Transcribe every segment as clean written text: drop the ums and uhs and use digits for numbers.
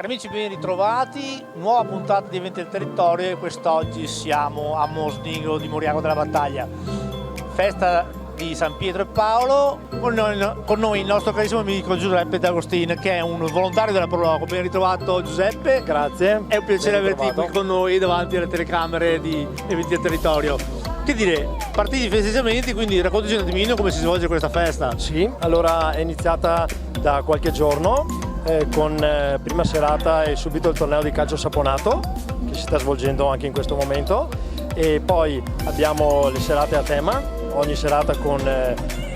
Amici, ben ritrovati, nuova puntata di Eventi del Territorio e quest'oggi siamo a Mosnigo di Moriago della Battaglia, festa di San Pietro e Paolo, con noi il nostro carissimo amico Giuseppe D'Agostin, che è un volontario della Proloco. Ben ritrovato Giuseppe. Grazie. È un piacere averti qui con noi davanti alle telecamere di Eventi del Territorio. Che dire, partiti i festeggiamenti, quindi raccontaci un attimino come si svolge questa festa. Sì, allora è iniziata da qualche giorno con prima serata e subito il torneo di calcio saponato che si sta svolgendo anche in questo momento, e poi abbiamo le serate a tema, ogni serata con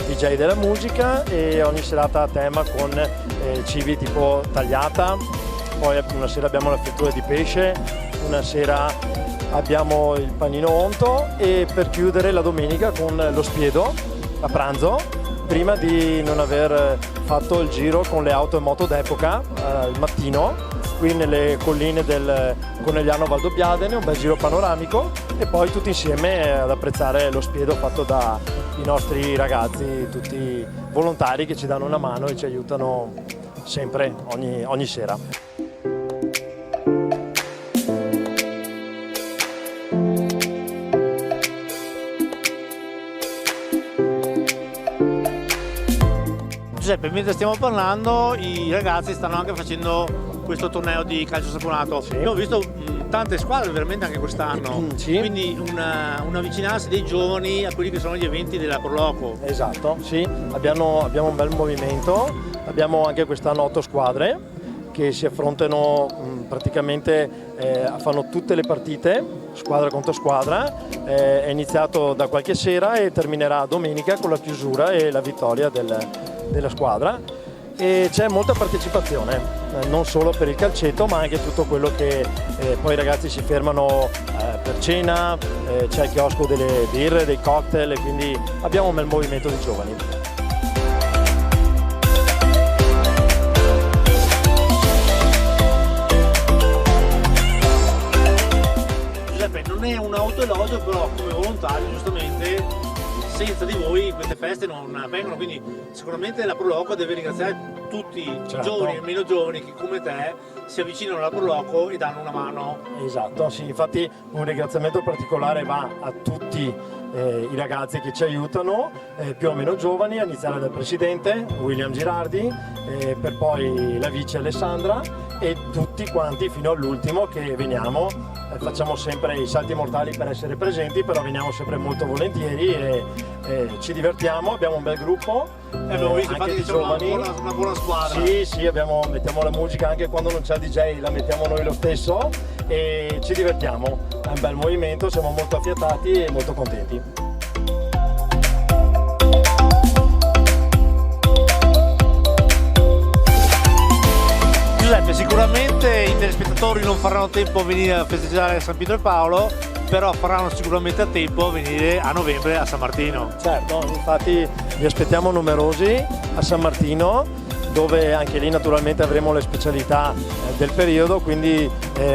DJ della musica e ogni serata a tema con cibi tipo tagliata, poi una sera abbiamo la frittura di pesce, una sera abbiamo il panino onto e per chiudere la domenica con lo spiedo a pranzo, prima di non aver fatto il giro con le auto e moto d'epoca al mattino qui nelle colline del Conegliano Valdobbiadene, un bel giro panoramico, e poi tutti insieme ad apprezzare lo spiedo fatto dai nostri ragazzi, tutti volontari che ci danno una mano e ci aiutano sempre, ogni sera. Giuseppe, mentre stiamo parlando, i ragazzi stanno anche facendo questo torneo di calcio saponato. Sì. Abbiamo visto tante squadre veramente anche quest'anno, sì. Quindi un avvicinarsi dei giovani a quelli che sono gli eventi della Proloco. Esatto, sì, abbiamo un bel movimento, abbiamo anche quest'anno 8 squadre che si affrontano praticamente, fanno tutte le partite, squadra contro squadra, è iniziato da qualche sera e terminerà domenica con la chiusura e la vittoria della squadra, e c'è molta partecipazione, non solo per il calcetto ma anche tutto quello che poi i ragazzi si fermano per cena, c'è il chiosco delle birre, dei cocktail, e quindi abbiamo un bel movimento di giovani. Giuseppe, non è un autoelogio, però come volontario giustamente senza di voi queste feste non avvengono, quindi sicuramente la Proloco deve ringraziare tutti i giovani e meno giovani che come te si avvicinano alla Proloco e danno una mano. Esatto, sì, infatti un ringraziamento particolare va a tutti i ragazzi che ci aiutano, più o meno giovani, a iniziare dal presidente William Girardi, per poi la vice Alessandra e tutti quanti fino all'ultimo che veniamo. Facciamo sempre i salti mortali per essere presenti, però veniamo sempre molto volentieri e ci divertiamo, abbiamo un bel gruppo, Abbiamo visto anche di diciamo, giovani. una buona squadra. Sì, mettiamo la musica anche quando non c'è il DJ, la mettiamo noi lo stesso e ci divertiamo, è un bel movimento, siamo molto affiatati e molto contenti. Giuseppe, sicuramente i telespettatori non faranno tempo a venire a festeggiare San Pietro e Paolo, però faranno sicuramente a tempo a venire a novembre a San Martino. Certo, infatti vi aspettiamo numerosi a San Martino, dove anche lì naturalmente avremo le specialità del periodo, quindi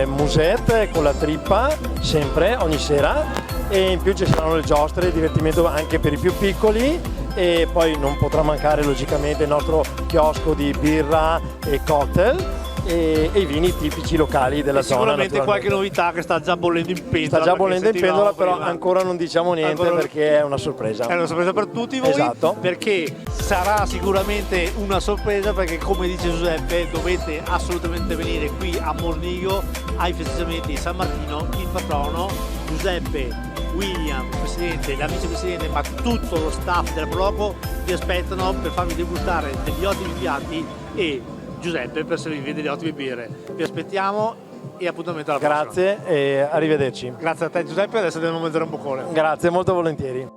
musette con la trippa sempre, ogni sera, e in più ci saranno le giostre, divertimento anche per i più piccoli, e poi non potrà mancare logicamente il nostro chiosco di birra e cocktail e i vini tipici locali della zona. Sicuramente qualche novità che sta già bollendo in pentola. Sta già bollendo in pentola, però ancora non diciamo niente perché è una sorpresa. È una sorpresa per tutti voi, esatto. Perché sarà sicuramente una sorpresa, perché come dice Giuseppe dovete assolutamente venire qui a Mosnigo ai festeggiamenti di San Martino. Il patrono Giuseppe, William, il presidente, la vicepresidente, ma tutto lo staff della Proloco vi aspettano per farvi degustare degli ottimi piatti e Giuseppe per servirvi delle ottime birre. Vi aspettiamo e appuntamento alla prossima. Grazie e arrivederci. Grazie a te Giuseppe, adesso andiamo a mangiare un boccone. Grazie, molto volentieri.